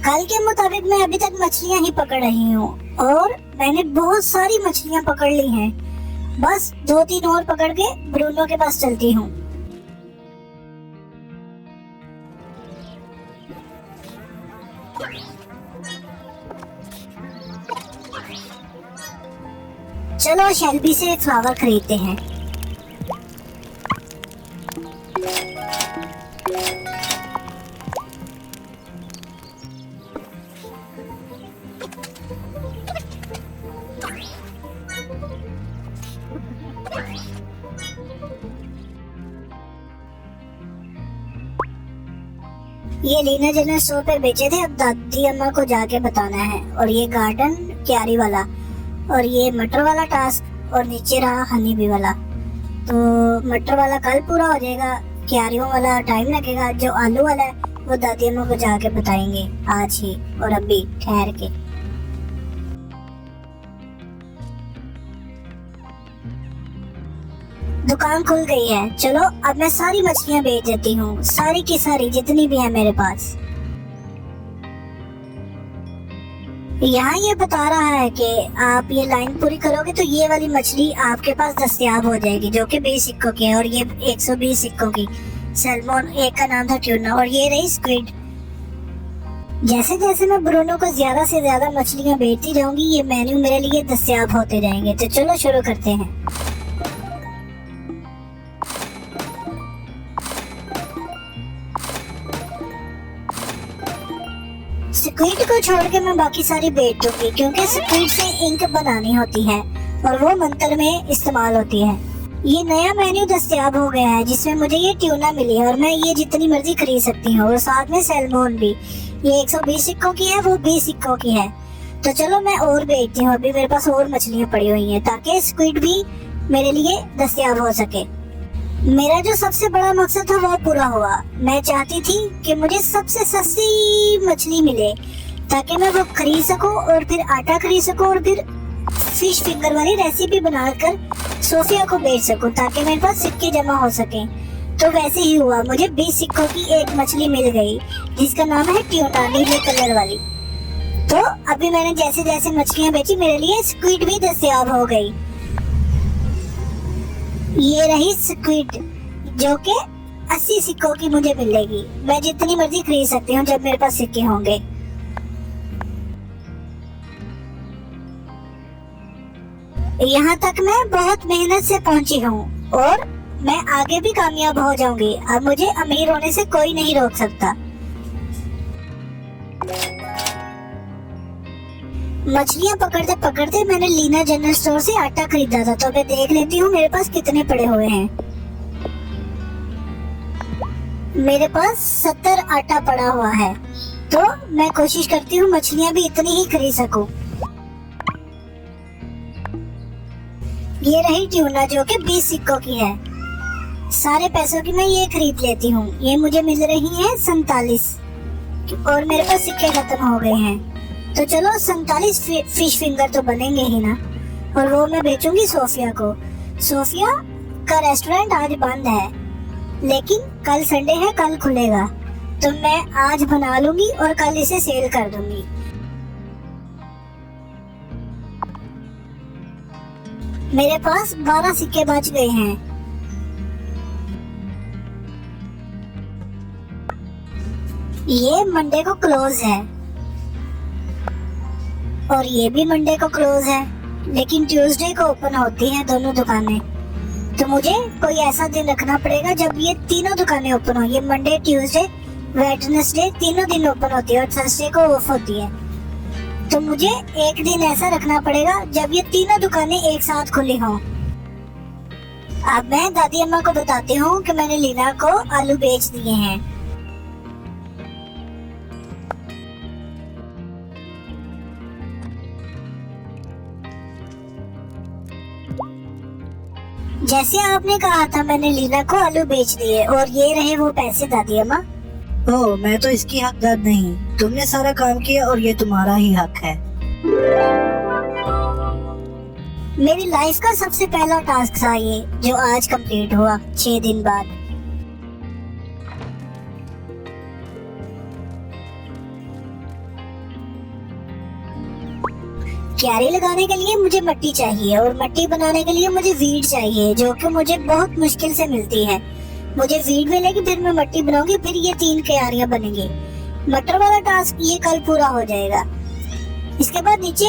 कल के मुताबिक मैं अभी तक मछलियां ही पकड़ रही हूँ और मैंने बहुत सारी मछलियां पकड़ ली हैं। बस 2-3 और पकड़ के ब्रूनो के पास चलती हूँ। चलो शेल्बी से फ्लावर खरीदते हैं। ये लीना जनरल स्टोर पे बेचे थे, अब दादी अम्मा को जाके बताना है। और ये गार्डन क्यारी वाला और ये मटर वाला टास्क और नीचे रहा हनी बी वाला। तो मटर वाला कल पूरा हो जाएगा, क्यारियों वाला टाइम लगेगा। जो आलू वाला है वो दादी अम्मा को जाके बताएंगे आज ही और अभी ठहर के। दुकान खुल गई है। चलो अब मैं सारी मछलियां बेच देती हूँ, सारी की सारी जितनी भी है मेरे पास। यहाँ ये बता रहा है कि आप ये लाइन पूरी करोगे तो ये वाली मछली आपके पास दस्तयाब हो जाएगी, जो कि 20 सिक्कों की है और ये 120 सिक्कों की। सैल्मन, एक का नाम था ट्यूना और ये रही स्क्विड। जैसे जैसे मैं ब्रूनो को ज्यादा से ज्यादा मछलियां बेचती जाऊंगी ये मेन्यू मेरे लिए दस्तयाब होते जाएंगे। तो चलो शुरू करते हैं। स्क्विड को छोड़ के मैं बाकी सारी बेच दूंगी, क्योंकि स्क्विड से इंक बनानी होती है और वो मंत्र में इस्तेमाल होती है। ये नया मेन्यू दस्तयाब हो गया है जिसमें मुझे ये ट्यूना मिली है और मैं ये जितनी मर्जी खरीद सकती हूँ और साथ में सैल्मन भी। ये 120 सिक्कों की है, वो 20 सिक्कों की है। तो चलो मैं और बेचती हूँ, अभी मेरे पास और मछलियाँ पड़ी हुई हैं ताकि स्क्विड भी मेरे लिए दस्तयाब हो सके। मेरा जो सबसे बड़ा मकसद था वो पूरा हुआ। मैं चाहती थी कि मुझे सबसे सस्ती मछली मिले ताकि मैं वो खरीद सकूं और फिर आटा खरीद सकूं और फिर फिश फिंगर वाली रेसिपी बनाकर सोफिया को बेच सकूं ताकि मेरे पास सिक्के जमा हो सके। तो वैसे ही हुआ, मुझे 20 सिक्कों की एक मछली मिल गई जिसका नाम है ट्यूना, नीले कलर वाली। तो अभी मैंने जैसे जैसे मछलियाँ बेची मेरे लिए स्क्विड भी दस्तयाब हो गई। ये रही स्क्विड जो कि 80 सिक्कों की मुझे मिलेगी। मैं जितनी मर्जी खरीद सकती हूँ जब मेरे पास सिक्के होंगे। यहाँ तक मैं बहुत मेहनत से पहुँची हूँ और मैं आगे भी कामयाब हो जाऊंगी। अब मुझे अमीर होने से कोई नहीं रोक सकता। मछलियाँ पकड़ते पकड़ते मैंने लीना जनरल स्टोर से आटा खरीदा था, तो मैं देख लेती हूँ मेरे पास कितने पड़े हुए हैं। मेरे पास 70 आटा पड़ा हुआ है, तो मैं कोशिश करती हूँ मछलियाँ भी इतनी ही खरीद सकूं। ये रही ट्यूना जो कि 20 सिक्कों की है। सारे पैसों की मैं ये खरीद लेती हूँ। ये मुझे मिल रही है 47 और मेरे पास सिक्के खत्म हो गए हैं। तो चलो 47 फिश फिंगर तो बनेंगे ही ना, और वो मैं बेचूंगी सोफिया को। सोफिया का रेस्टोरेंट आज बंद है, लेकिन कल संडे है, कल खुलेगा। तो मैं आज बना लूंगी और कल इसे सेल कर दूंगी। मेरे पास 12 सिक्के बच गए हैं। ये मंडे को क्लोज है और ये भी मंडे को क्लोज है, लेकिन ट्यूसडे को ओपन होती हैं दोनों दुकानें। तो मुझे कोई ऐसा दिन रखना पड़ेगा जब ये तीनों दुकानें ओपन हो। ये मंडे, ट्यूसडे, वेडनेसडे तीनों दिन ओपन होती है और थर्सडे को ऑफ होती है। तो मुझे एक दिन ऐसा रखना पड़ेगा जब ये तीनों दुकानें एक साथ खुली हों। अब मैं दादी अम्मा को बताती हूँ कि मैंने लीना को आलू बेच दिए हैं। जैसे आपने कहा था मैंने लीना को आलू बेच दिए और ये रहे वो पैसे दादी अम्मा। ओह, मैं तो इसकी हकदार नहीं। तुमने सारा काम किया और ये तुम्हारा ही हक है। मेरी लाइफ का सबसे पहला टास्क था ये, जो आज कंप्लीट हुआ 6 दिन बाद। क्यारी लगाने के लिए मुझे मिट्टी चाहिए और मिट्टी बनाने के लिए मुझे वीड चाहिए, जो कि मुझे बहुत मुश्किल से मिलती है। मुझे वीड मिलेगी, फिर मैं मिट्टी बनाऊंगी, फिर ये 3 क्यारियां बनेंगी। मटर वाला टास्क ये कल पूरा हो जाएगा। इसके बाद नीचे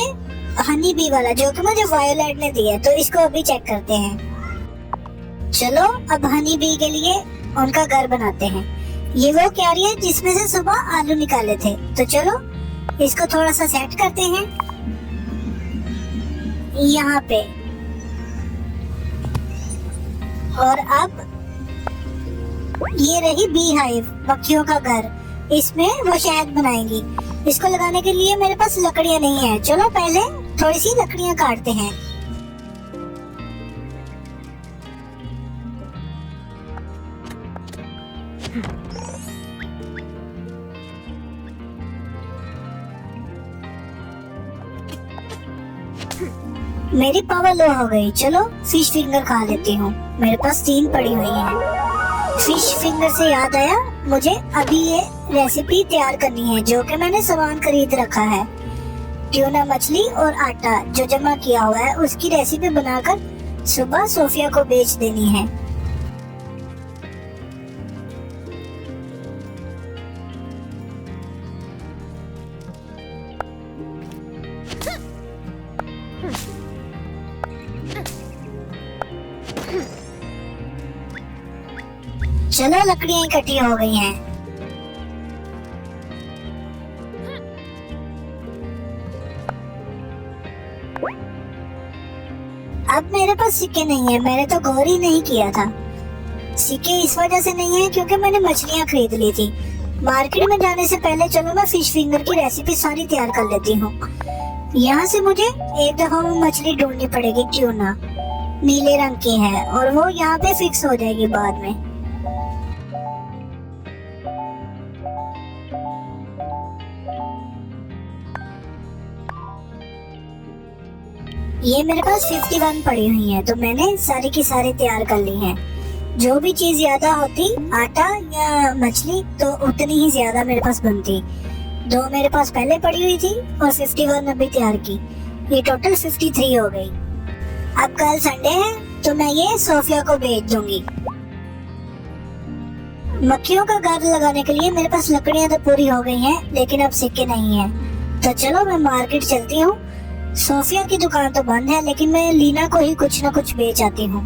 हनी बी वाला, जो कि मुझे वायोलेट ने दिया है, तो इसको अभी चेक करते हैं। चलो अब हनी बी के लिए उनका घर बनाते हैं। ये वो क्यारी है जिसमें से सुबह आलू निकाले थे। तो चलो इसको थोड़ा सा सेट करते हैं यहाँ पे। और अब ये रही बी हाइव, मक्खियों का घर। इसमें वो शहद बनाएंगी। इसको लगाने के लिए मेरे पास लकड़ियां नहीं है। चलो पहले थोड़ी सी लकड़ियां काटते हैं। मेरी पावर लो हो गई। चलो फिश फिंगर खा लेती हूँ। मेरे पास 3 पड़ी हुई हैं। फिश फिंगर से याद आया, मुझे अभी ये रेसिपी तैयार करनी है, जो कि मैंने सामान खरीद रखा है। ट्यूना मछली और आटा जो जमा किया हुआ है, उसकी रेसिपी बनाकर सुबह सोफिया को बेच देनी है। चलो लकड़ियां इकट्ठी हो गई हैं। अब मेरे पास सिक्के नहीं है। मैंने तो गौर ही नहीं किया था। सिक्के इस वजह से नहीं है क्योंकि मैंने मछलियां खरीद ली थी। मार्केट में जाने से पहले चलो मैं फिश फिंगर की रेसिपी सारी तैयार कर लेती हूँ। यहाँ से मुझे एक दफा वो मछली ढूंढनी पड़ेगी, ट्यूना नीले रंग की है, और वो यहाँ पे फिक्स हो जाएगी बाद में। ये मेरे पास 51 पड़ी हुई है, तो मैंने सारी की सारी तैयार कर ली हैं। जो भी चीज ज्यादा होती, आटा या मछली, तो उतनी ही ज्यादा मेरे पास बनती। 2 मेरे पास पहले पड़ी हुई थी और 51 अभी तैयार की। ये टोटल 53 हो गई। अब कल संडे है, तो मैं ये सोफिया को बेच दूंगी। मक्खियों का घर लगाने के लिए मेरे पास लकड़ियां तो पूरी हो गई हैं, लेकिन अब सिक्के नहीं है। तो चलो मैं मार्केट चलती हूँ। सोफिया की दुकान तो बंद है, लेकिन मैं लीना को ही कुछ न कुछ बेच आती हूँ।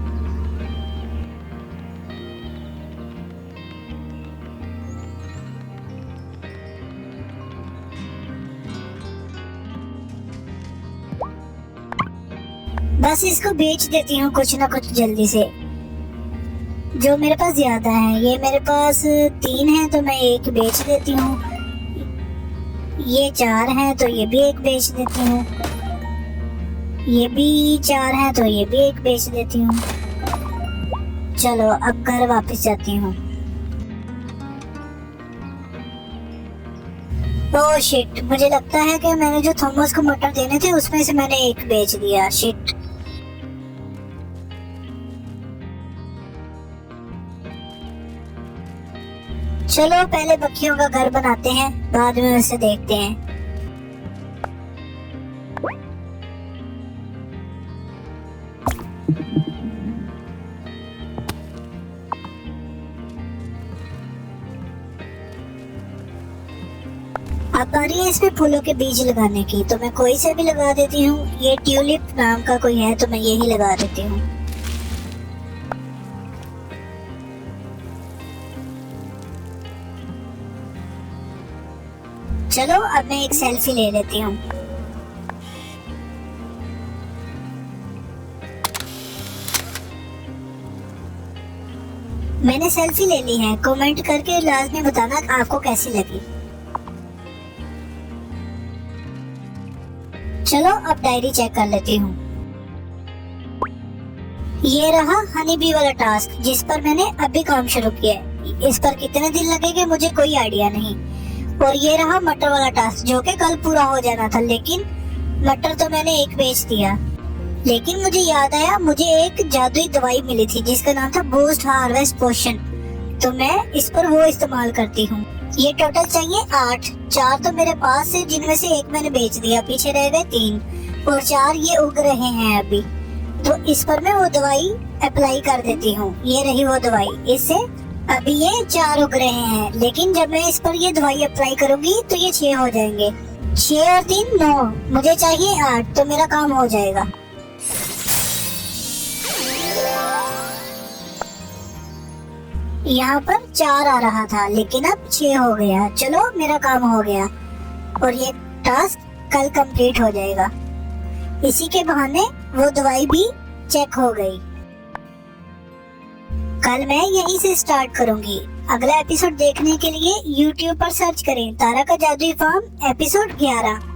बस इसको बेच देती हूँ कुछ न कुछ जल्दी से, जो मेरे पास ज्यादा है। ये मेरे पास 3 है, तो मैं 1 बेच देती हूँ। ये 4 है, तो ये भी 1 बेच देती हूँ। ये भी 4 है, तो ये भी 1 बेच देती हूँ। चलो अब घर वापस जाती हूँ। ओह शिट, मुझे लगता है कि मैंने जो थॉमस को मटर देने थे उसमें से मैंने 1 बेच दिया। शिट। चलो पहले मक्खियों का घर बनाते हैं, बाद में उसे देखते हैं। अब बारी है इसमें फूलों के बीज लगाने की, तो मैं कोई से भी लगा देती हूँ। ये ट्यूलिप नाम का कोई है, तो मैं यही लगा देती हूँ। चलो अब मैं एक सेल्फी ले लेती हूँ। मैंने सेल्फी ले ली है। कमेंट करके लाजमी बताना आपको कैसी लगी। चलो अब डायरी चेक कर लेती हूँ। ये रहा हनी बी वाला टास्क, जिस पर मैंने अभी काम शुरू किया है। इस पर कितने दिन लगेंगे मुझे कोई आइडिया नहीं। और ये रहा मटर वाला टास्क, जो कि कल पूरा हो जाना था, लेकिन मटर तो मैंने 1 बेच दिया। लेकिन मुझे याद आया, मुझे एक जादुई दवाई मिली थी जिसका नाम था बूस्ट हार्वेस्ट पोशन, तो मैं इस पर वो इस्तेमाल करती हूँ। ये टोटल चाहिए 8। 4 तो मेरे पास है, जिनमें से 1 मैंने बेच दिया, पीछे रह गए 3। और 4 ये उग रहे हैं अभी। तो इस पर मैं वो दवाई अप्लाई कर देती हूँ। ये रही वो दवाई, इससे अभी ये 4 उग रहे हैं, लेकिन जब मैं इस पर ये दवाई अप्लाई करूंगी तो ये 6 हो जाएंगे। 6 और 3 9, मुझे चाहिए 8, तो मेरा काम हो जाएगा। यहाँ पर 4 आ रहा था, लेकिन अब 6 हो गया। चलो मेरा काम हो गया और ये टास्क कल कंप्लीट हो जाएगा। इसी के बहाने वो दवाई भी चेक हो गई। कल मैं यहीं से स्टार्ट करूंगी। अगला एपिसोड देखने के लिए YouTube पर सर्च करें तारा का जादुई फार्म एपिसोड 11।